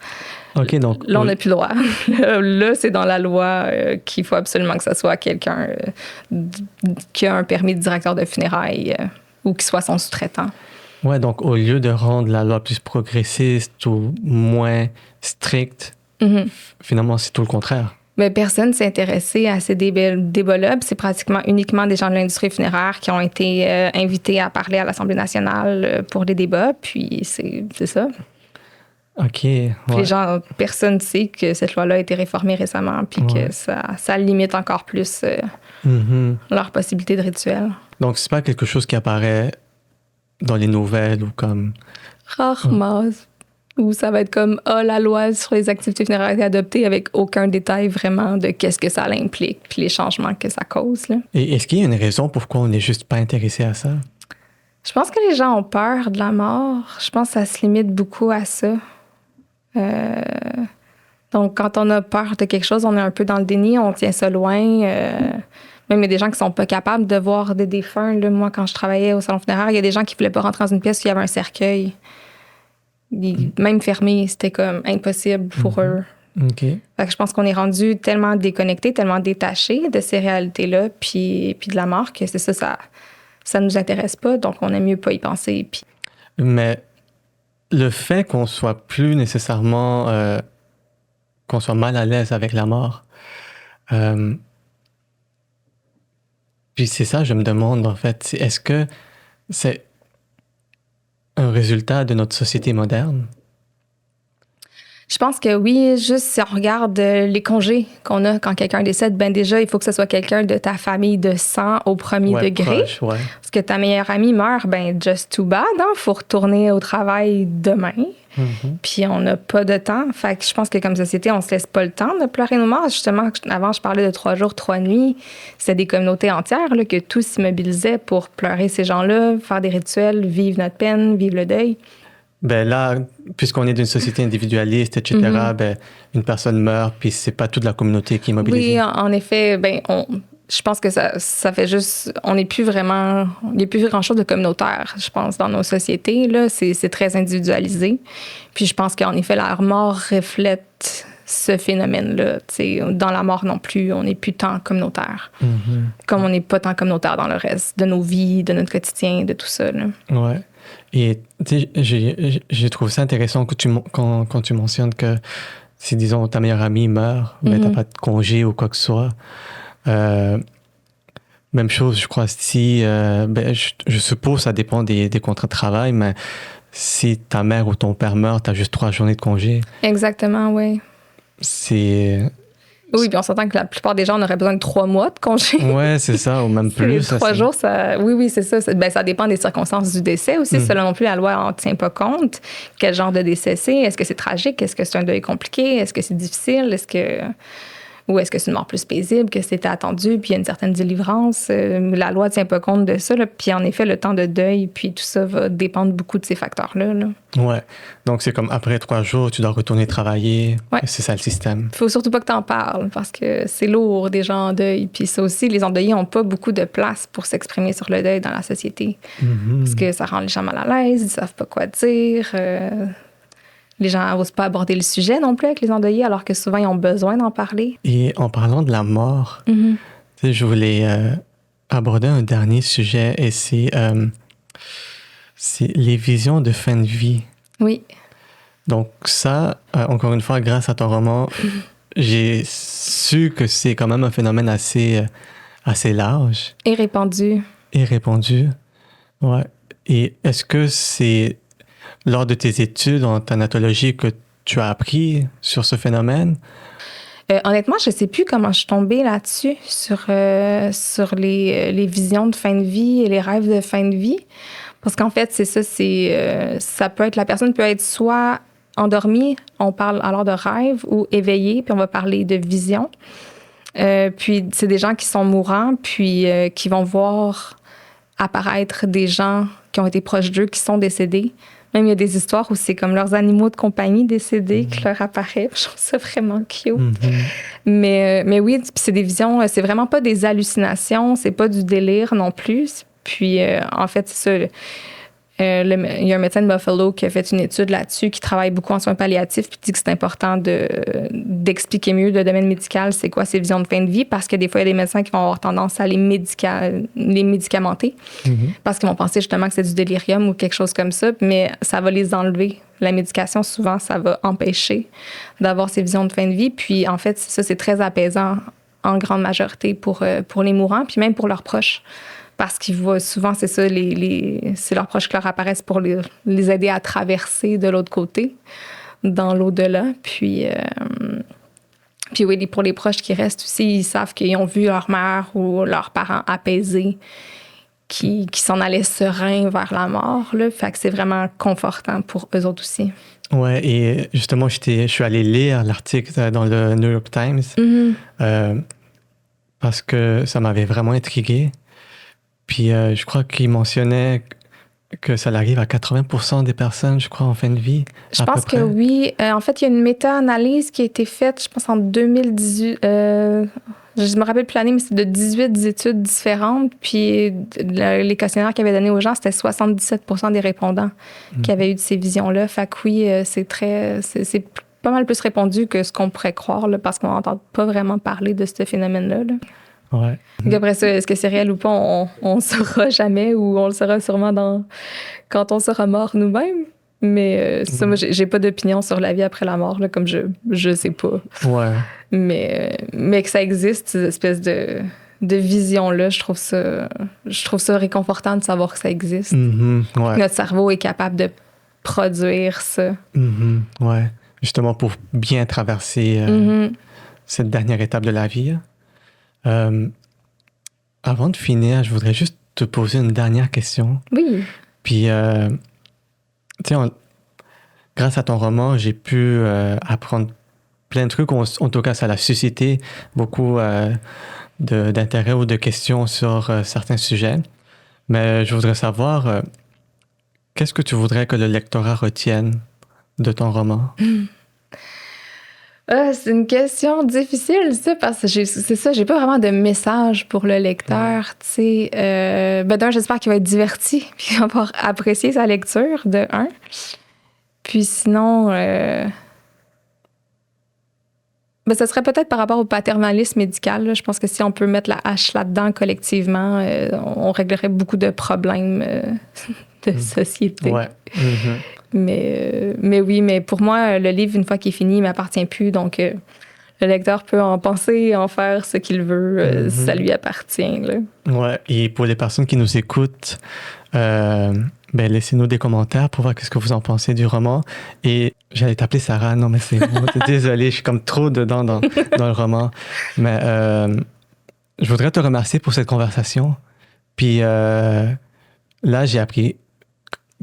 OK, donc... Là, on n'a plus le droit. Là, c'est dans la loi qu'il faut absolument que ce soit quelqu'un qui a un permis de directeur de funérailles ou qui soit son sous-traitant. Ouais, donc au lieu de rendre la loi plus progressiste ou moins stricte, finalement, c'est tout le contraire. Mais personne ne s'est intéressé à ces débats-là. C'est pratiquement uniquement des gens de l'industrie funéraire qui ont été invités à parler à l'Assemblée nationale pour des débats. Puis c'est ça. OK. Ouais. Les gens, personne ne sait que cette loi-là a été réformée récemment puis que ça limite encore plus leur possibilité de rituel. Donc, c'est pas quelque chose qui apparaît dans les nouvelles ou comme... Rarement. Ou ça va être comme, la loi sur les activités funéraires a été adoptée avec aucun détail vraiment de qu'est-ce que ça implique puis les changements que ça cause. Là. Et est-ce qu'il y a une raison pourquoi on n'est juste pas intéressé à ça? Je pense que les gens ont peur de la mort. Je pense que ça se limite beaucoup à ça. Donc, quand on a peur de quelque chose, on est un peu dans le déni, on tient ça loin. Même il y a des gens qui sont pas capables de voir des défunts. Là, moi, quand je travaillais au salon funéraire, il y a des gens qui voulaient pas rentrer dans une pièce où il y avait un cercueil. Même fermé, c'était comme impossible pour eux. OK. Fait que je pense qu'on est rendu tellement déconnecté, tellement détaché de ces réalités-là, puis de la mort, que c'est ça nous intéresse pas, donc on aime mieux pas y penser. Puis... Mais le fait qu'on soit plus nécessairement... qu'on soit mal à l'aise avec la mort... Puis c'est ça, je me demande, en fait, est-ce que c'est un résultat de notre société moderne? Je pense que oui, juste si on regarde les congés qu'on a quand quelqu'un décède, ben déjà, il faut que ce soit quelqu'un de ta famille de sang au premier degré. Proche, Parce que ta meilleure amie meurt, ben just too bad, hein? Faut retourner au travail demain. Puis on n'a pas de temps. Fait que je pense que comme société, on se laisse pas le temps de pleurer nos morts. Justement, avant, je parlais de 3 jours, 3 nuits. C'était des communautés entières là, que tous s'immobilisaient pour pleurer ces gens-là, faire des rituels, vivre notre peine, vivre le deuil. Ben là, puisqu'on est d'une société individualiste, etc., ben, une personne meurt, puis c'est pas toute la communauté qui est mobilisée. Oui, en effet, je pense que ça fait juste... On n'est plus vraiment... Il n'y a plus grand-chose de communautaire, je pense, dans nos sociétés. Là, c'est très individualisé. Puis je pense qu'en effet, la mort reflète ce phénomène-là. T'sais, dans la mort non plus, on n'est plus tant communautaire. Comme on n'est pas tant communautaire dans le reste de nos vies, de notre quotidien, de tout ça. Là. Ouais. Et j'ai trouvé ça intéressant quand tu mentionnes que si, disons, ta meilleure amie meurt, ben, t'as pas de congé ou quoi que ce soit. Même chose, je crois, si... ben, je suppose ça dépend des contrats de travail, mais si ta mère ou ton père meurt, t'as juste 3 journées de congé. Exactement, oui. Oui, puis on s'entend que la plupart des gens, on aurait besoin de 3 mois de congé. Ouais, c'est ça, ou même plus. 3 jours, ça... Oui, c'est ça. Ça dépend des circonstances du décès aussi. Selon non plus, la loi n'en tient pas compte. Quel genre de décès c'est? Est-ce que c'est tragique? Est-ce que c'est un deuil compliqué? Est-ce que c'est difficile? Ou est-ce que c'est une mort plus paisible, que c'était attendu, puis il y a une certaine délivrance? La loi ne tient pas compte de ça. Là. Puis en effet, le temps de deuil, puis tout ça va dépendre beaucoup de ces facteurs-là. Là. Ouais. Donc c'est comme après 3 jours, tu dois retourner travailler. Ouais. C'est ça le système. Il faut surtout pas que tu en parles, parce que c'est lourd, des gens en deuil. Puis ça aussi, les endeuillés n'ont pas beaucoup de place pour s'exprimer sur le deuil dans la société. Parce que ça rend les gens mal à l'aise, ils ne savent pas quoi dire. Les gens n'osent pas aborder le sujet non plus avec les endeuillés, alors que souvent, ils ont besoin d'en parler. Et en parlant de la mort, je voulais aborder un dernier sujet, et c'est les visions de fin de vie. Oui. Donc ça, encore une fois, grâce à ton roman, j'ai su que c'est quand même un phénomène assez large. Et répandu. Ouais. Et est-ce que c'est lors de tes études en thanatologie que tu as appris sur ce phénomène? Honnêtement, je ne sais plus comment je suis tombée là-dessus, sur les visions de fin de vie et les rêves de fin de vie. Parce qu'en fait, c'est ça, ça peut être, la personne peut être soit endormie, on parle alors de rêve, ou éveillée, puis on va parler de vision. Puis c'est des gens qui sont mourants, puis qui vont voir apparaître des gens qui ont été proches d'eux, qui sont décédés. Même il y a des histoires où c'est comme leurs animaux de compagnie décédés qui leur apparaissent. Je trouve ça vraiment cute. Mais oui, c'est des visions, c'est vraiment pas des hallucinations, c'est pas du délire non plus. Puis en fait, c'est ça. Il y a un médecin de Buffalo qui a fait une étude là-dessus, qui travaille beaucoup en soins palliatifs, puis dit que c'est important d'expliquer mieux le domaine médical, c'est quoi ces visions de fin de vie, parce que des fois, il y a des médecins qui vont avoir tendance à les médicamenter, parce qu'ils vont penser justement que c'est du délirium ou quelque chose comme ça, mais ça va les enlever. La médication, souvent, ça va empêcher d'avoir ces visions de fin de vie. Puis en fait, ça, c'est très apaisant en grande majorité pour les mourants, puis même pour leurs proches. Parce qu'ils voient souvent, c'est ça, c'est leurs proches qui leur apparaissent pour les aider à traverser de l'autre côté, dans l'au-delà. Puis oui, pour les proches qui restent aussi, ils savent qu'ils ont vu leur mère ou leurs parents apaisés, qui s'en allaient sereins vers la mort. Là. Fait que c'est vraiment confortant pour eux autres aussi. Ouais, et justement, je suis allé lire l'article dans le New York Times parce que ça m'avait vraiment intrigué. Puis je crois qu'il mentionnait que ça arrive à 80% des personnes, je crois, en fin de vie. Je pense que oui. En fait, il y a une méta-analyse qui a été faite, je pense, en 2018. Je me rappelle plus l'année, mais c'est de 18 études différentes. Puis les questionnaires qu'ils avaient donnés aux gens, c'était 77% des répondants qui avaient eu de ces visions-là. Fait que oui, c'est pas mal plus répandu que ce qu'on pourrait croire, là, parce qu'on n'entend pas vraiment parler de ce phénomène-là. Là. Ouais. Donc après ça, est-ce que c'est réel ou pas, on le saura jamais, ou on le saura sûrement quand on sera mort nous-mêmes. Mais ça, moi, j'ai pas d'opinion sur la vie après la mort, là, comme je sais pas. Ouais. Mais que ça existe, cette espèce de vision-là, je trouve ça réconfortant de savoir que ça existe. Ouais. Notre cerveau est capable de produire ça. Ouais. Justement pour bien traverser cette dernière étape de la vie. Avant de finir, je voudrais juste te poser une dernière question. Oui. Puis, tu sais, grâce à ton roman, j'ai pu apprendre plein de trucs. En tout cas, ça a suscité beaucoup d'intérêt ou de questions sur certains sujets. Mais je voudrais savoir, qu'est-ce que tu voudrais que le lectorat retienne de ton roman? C'est une question difficile, ça, parce que c'est ça, j'ai pas vraiment de message pour le lecteur, tu sais. D'un, j'espère qu'il va être diverti, puis qu'il va pouvoir apprécier sa lecture, de un. Puis sinon, ça serait peut-être par rapport au paternalisme médical, là. Je pense que si on peut mettre la hache là-dedans collectivement, on réglerait beaucoup de problèmes de société. Ouais. Mm-hmm. Mais oui, mais pour moi, le livre, une fois qu'il est fini, il m'appartient plus. Donc, le lecteur peut en penser, en faire ce qu'il veut. Ça lui appartient. Là. Ouais. Et pour les personnes qui nous écoutent, laissez-nous des commentaires pour voir ce que vous en pensez du roman. Et j'allais t'appeler Sarah. Non, mais c'est moi. Désolée, je suis comme trop dedans dans le roman. Mais je voudrais te remercier pour cette conversation. Puis là, j'ai appris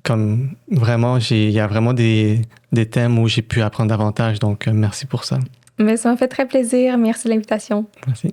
comme vraiment, il y a vraiment des thèmes où j'ai pu apprendre davantage. Donc, merci pour ça. Mais ça m'a fait très plaisir. Merci de l'invitation. Merci.